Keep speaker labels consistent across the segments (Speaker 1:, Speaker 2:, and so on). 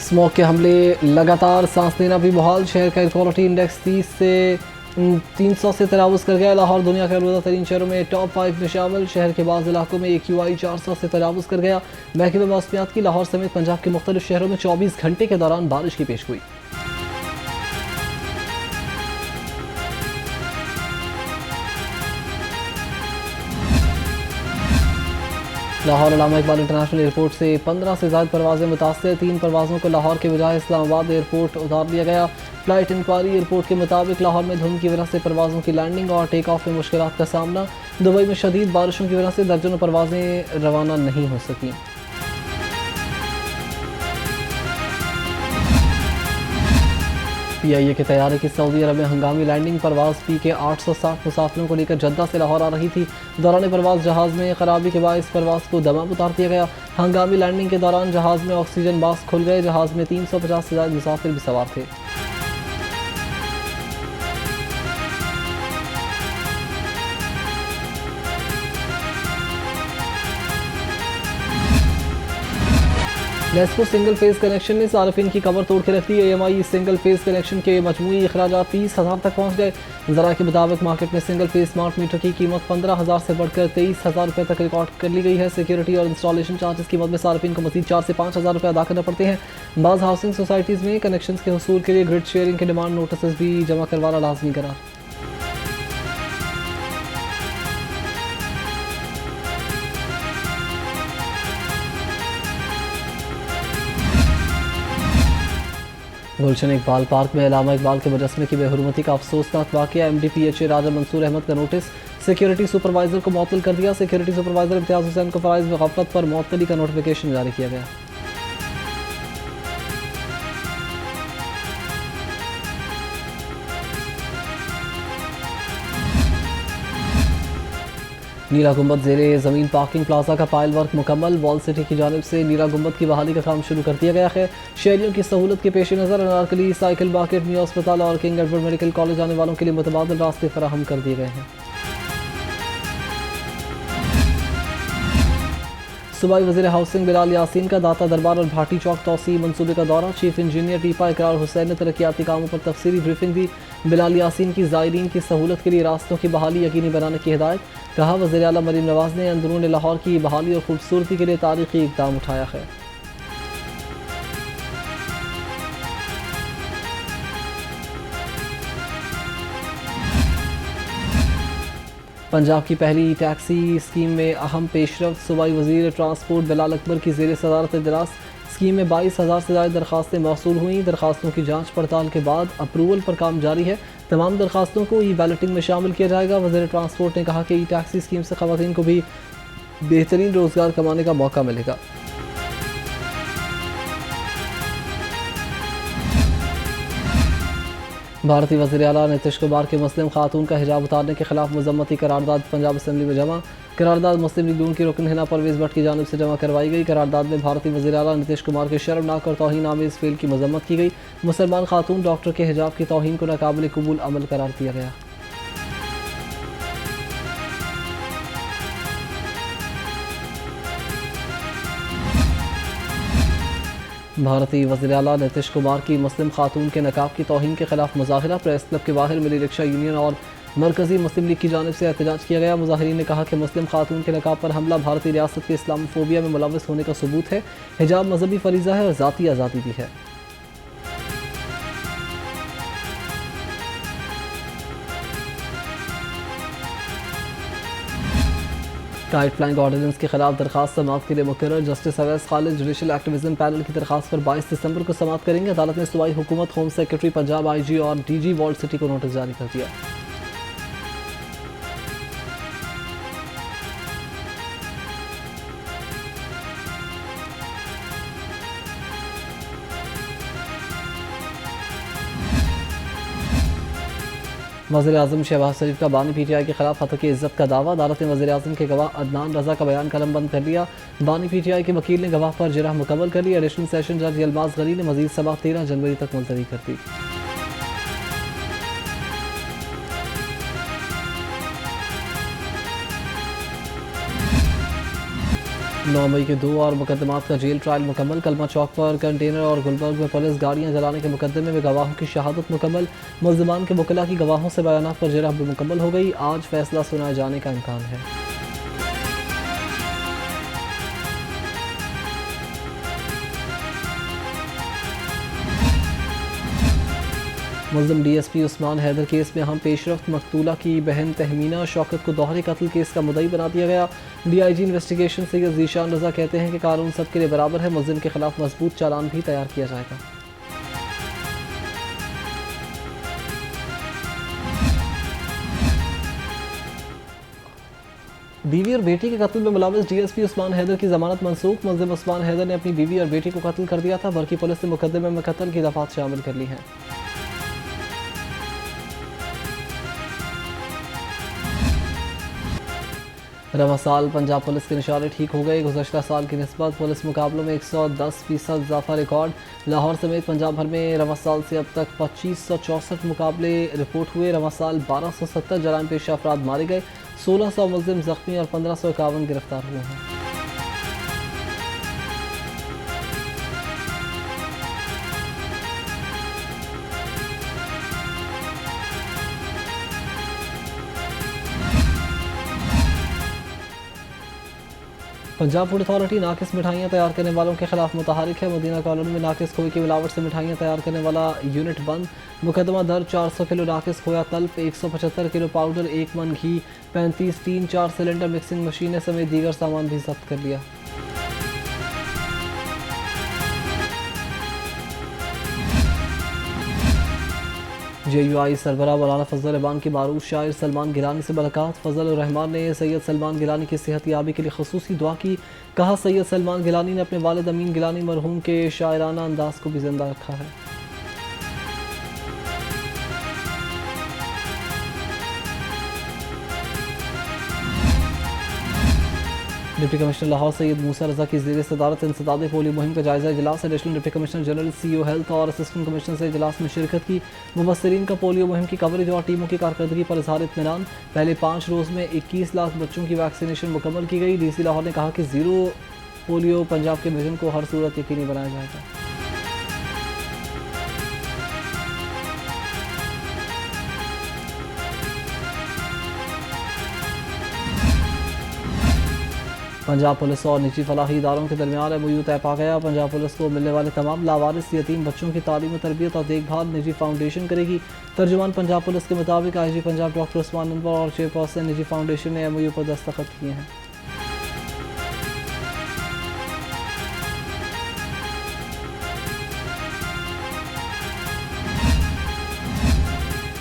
Speaker 1: Smoke के हमले लगातार, सांस लेना भी मुहाल। शहर का एयर क्वालिटी इंडेक्स 30 से 300 से तजावुज़ कर गया। लाहौर दुनिया के आलूदा तरीन शहरों में टॉप 5 में शामिल। शहर के बाज़ इलाकों में AQI 400 से तजावुज़ कर गया। महकमे मौसमियात की लाहौर समेत पंजाब के मुख्तलिफ शहरों में 24 घंटे के दौरान बारिश की पेशगोई। लाहौर अल्लामा इकबाल इंटरनेशनल एयरपोर्ट से 15 से ज़्यादा परवाज़ें मुतासर। 3 परवाज़ों को लाहौर के बजाय इस्लामाबाद एयरपोर्ट उतार दिया गया। फ्लाइट इंक्वायरी एयरपोर्ट के मुताबिक लाहौर में धुंध की वजह से परवाज़ों की लैंडिंग और टेक ऑफ में मुश्किलात का सामना। दुबई में शदीद बारिशों की वजह से दर्जनों परवाज़ें रवाना नहीं हो सकीं। PIA के तैयारे की सऊदी अरब में हंगामी लैंडिंग। परवाज़ PK 860 मुसाफिरों को लेकर जद्दा से लाहौर आ रही थी। दौरान परवाज़ जहाज़ में खराबी के बायस परवाज़ को दमाम उतार दिया गया। हंगामी लैंडिंग के दौरान जहाज़ में ऑक्सीजन मास्क खुल गए। जहाज़ में 350 से ज़्यादा मुसाफिर भी सवार थे। नेस्को सिंगल फेज कनेक्शन ने सार्फिन की कमर तोड़ के रख दी। AMI सिंगल फेज कनेक्शन के मजमूई अखराजात 30,000 तक पहुँच गए। ज़रा के मुताबिक मार्केट में सिंगल फेज स्मार्ट मीटर की कीमत 15,000 से बढ़कर 23,000 रुपये तक रिकॉर्ड कर ली गई है। सिक्योरिटी और इंस्टॉलेशन चार्जेस की मद में सार्फिन को मज़ीद 4 से 5,000 रुपये अदा करने पड़ते हैं। बाज़ हाउसिंग सोसाइटीज़ में कनेक्शन के हसूल के लिए ग्रिड शेयरिंग के डिमांड नोटिस भी जमा करवाना लाजमी करार। गुलशन इकबाल पार्क में अल्लामा इकबाल के मुजस्समे की बेहुरमती का अफसोसनाक वाक़या। MD-PHA राजा मंसूर अहमद का नोटिस सिक्योरिटी सुपरवाइजर को मुअत्तल कर दिया। सिक्योरिटी सुपरवाइजर इम्तियाज़ हुसैन को फ़राइज़ में गफलत पर मुअत्तली का नोटिफिकेशन जारी किया गया। नीला गुंबद ज़ेरे ज़मीन पार्किंग प्लाजा का पायल वर्क मुकम्मल। वॉल सिटी की जानिब से नीला गुंबद की बहाली का काम शुरू कर दिया गया है। शहरियों की सहूलत के पेश नज़र अनारकली, साइकिल मार्केट, न्यू अस्पताल और किंग एडवर्ड मेडिकल कॉलेज आने वालों के लिए मुतबादिल रास्ते फराहम कर दिए गए हैं। सूबाई वज़ीर हाउसिंग बिलाल यासीन का दाता दरबार और भाटी चौक तौसी मंसूबे का दौरा। चीफ इंजीनियर टीपा इकरार हुसैन ने तरक्याती कामों पर तफसीली ब्रीफिंग दी। बिलाल यासीन की ज़ायरीन की सहूलत के लिए रास्तों की बहाली यकीनी बनाने की हिदायत। कहा वज़ीर आला मरीम नवाज़ ने अंदरून लाहौर की बहाली और खूबसूरती के लिए तारीखी इक़दाम उठाया है। पंजाब की पहली टैक्सी स्कीम में अहम पेशरफ्त। सूबाई वज़ीर ट्रांसपोर्ट बिलाल अकबर की ज़ेर सदारत इजलास। स्कीम में 22,000 से ज़्यादा दरखास्तें मौसूल हुई। दरखास्तों की जांच पड़ताल के बाद अप्रूवल पर काम जारी है। तमाम दरखास्तों को बैलेटिंग में शामिल किया जाएगा। वज़ीर ट्रांसपोर्ट ने कहा कि टैक्सी स्कीम से ख़वातीन को भी बेहतरीन रोज़गार कमाने का मौका मिलेगा। भारतीय वज़ीर आला नीतीश कुमार के मुस्लिम खातून का हिजाब उतारने के खिलाफ मजम्मती करारदाद पंजाब असम्बली में जमा। करारदाद मुस्लिम लीग नून की रुकन हिना परवेज़ भट्ट की जानिब से जमा करवाई गई। करारदाद में भारतीय वज़ीर आला नीतीश कुमार के शर्मनाक और तौहीन आमेज़ फ़ेल की मजम्मत की गई। मुसलमान खातून डॉक्टर के हिजाब की तौहीन को नाकाबिल कबूल अमल करार दिया गया। भारतीय वज़ीर आला नीतीश कुमार की मुस्लिम खातून के नकाब की तौहीन के खिलाफ मुज़ाहिरा। प्रेस क्लब के बाहर मिली रिक्शा यूनियन और मरकज़ी मुस्लिम लीग की जानिब से एहतजाज किया गया। मुज़ाहिरीन ने कहा कि मुस्लिम खातून के नकाब पर हमला भारतीय रियासत के इस्लामोफोबिया में मुलव्वस होने का सबूत है। हिजाब मजहबी फरीज़ा है और ज़ाती आज़ादी भी है। काइट फ्लाइंग ऑर्डिनेंस के खिलाफ दरखास्त समाअत के लिए मुकर्रर justice Awais Khalid judicial activism panel की दरखास्त पर 22 दिसंबर को समाअत करेंगे। अदालत ने सूबाई हुकूमत, होम सेक्रेटरी पंजाब, IG और DG वॉल्ड सिटी को नोटिस जारी कर दिया। वज़ीर आज़म शहबाज शरीफ का बानी PTI के खिलाफ हतक इज़्ज़त का दावा। अदालत ने वज़ीर आज़म के गवाह अदनान रज़ा का बयान कलम बंद कर लिया। बानी PTI के वकील ने गवाह पर जरह मुकम्मल कर ली। एडिशनल सेशन जज यलमाज़ गनी ने मज़ीद समाअत 13 जनवरी तक मुलतवी कर दी। 9 मई के 2 और मुकदमात का जेल ट्रायल मुकम्मल। कलमा चौक पर कंटेनर और गुलबर्ग में पुलिस गाड़ियां जलाने के मुकदमे में गवाहों की शहादत मुकम्मल। मुल्जिमान के वकला की गवाहों से बयानात पर जेरा भी मुकम्मल हो गई। आज फैसला सुनाए जाने का इम्कान है। मुल्ज़िम DSP उस्मान हैदर केस में अहम पेशरफ्त। मकतूला की बहन तहमीना शौकत को दोहरे कत्ल केस का मुद्दई बना दिया गया। DIG इन्वेस्टिगेशन सैयद ज़ीशान रज़ा कहते हैं कि कानून सबके लिए बराबर है। मुल्ज़िम के खिलाफ मजबूत चालान भी तैयार किया जाएगा। बीवी और बेटी के कत्ल में मुलविस DSP उस्मान हैदर की जमानत मनसूख। मुल्ज़िम उस्मान हैदर ने अपनी बीवी और बेटी को कत्ल कर दिया था। बल्कि पुलिस ने मुकदमे में कत्ल की दफात शामिल कर ली हैं। रवा साल पंजाब पुलिस के निशाने ठीक हो गए। गुज़श्ता साल की निस्बत पुलिस मुकाबलों में 110% इजाफा रिकॉर्ड। लाहौर समेत पंजाब भर में रवा साल से अब तक 2564 मुकाबले रिपोर्ट हुए। रवा साल 1270 जराइम पेशा अफराद मारे गए, 1600 मुल्ज़िम जख्मी और 1551 गिरफ्तार हुए हैं। पंजाब फूड अथॉरिटी नाकिस मिठाइयाँ तैयार करने वालों के खिलाफ मुतहरिक है। मदीना कॉलोनी में नाकिस खोए की मिलावट से मिठाइयाँ तैयार करने वाला यूनिट बंद। मुकदमा दर्ज। 400 किलो नाकिस खोया तल्फ, 175 किलो पाउडर, 1 मन घी, 35 3-4 सिलेंडर मिक्सिंग मशीनें समेत दीगर सामान भी जब्त कर लिया। JUI सरबराह मौलाना फजल रहमान की मारूफ शायर सलमान गिलानी से मुलाकात। फजल रहमान ने सैयद सलमान गिलानी की सेहत याबी के लिए खसूसी दुआ की। कहा सैयद सलमान गिलानी ने अपने वालिद अमीन गिलानी मरहूम के शायराना अंदाज को भी जिंदा रखा है। डिप्टी कमिश्नर लाहौर सैयद मूसा रजा की ज़ेर सदारत इंसदाद पोलियो मुहिम का जायजा इजलास। Additional deputy commissioner general CO health और असिस्टेंट कमिश्नर से इजलास में शिरकत की। मुबस्सिरीन का पोलियो मुहिम की कवरेज और टीमों की कारकर्दगी पर इजहार इत्मीनान। पहले 5 रोज़ में 21 लाख बच्चों की वैक्सीनेशन मुकम्मल की गई। DC लाहौर ने कहा कि ज़ीरो पोलियो पंजाब के विजन को हर सूरत यकीनी बनाया जाएगा। पंजाब पुलिस और निजी फलाही इदारों के दरमियान MOU तय पा गया। पंजाब पुलिस को मिलने वाले तमाम लावारिस यतीम बच्चों की तालीम, तरबियत और देखभाल निजी फाउंडेशन करेगी। तर्जुमान पंजाब पुलिस के मुताबिक IG पंजाब डॉक्टर उस्मान अनवर और चेयरपर्सन निजी फाउंडेशन ने MOU पर दस्तखत किए हैं।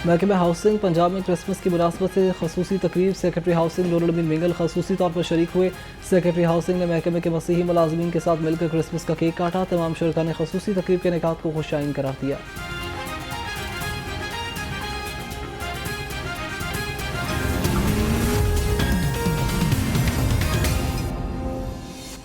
Speaker 1: महकमा हाउसिंग पंजाब में क्रिसमस की मुनासबत से खसूसी तकरीब। सेक्रेटरी हाउसिंग नूरुल अमीन मिंगल खसूसी तौर पर शरीक हुए। सेक्रेटरी हाउसिंग ने महकमे के मसीही मुलाजमीन के साथ मिलकर क्रिसमस का केक काटा। तमाम शुरका ने खसूसी तकरीब के निकात को खुशाइन करार दिया।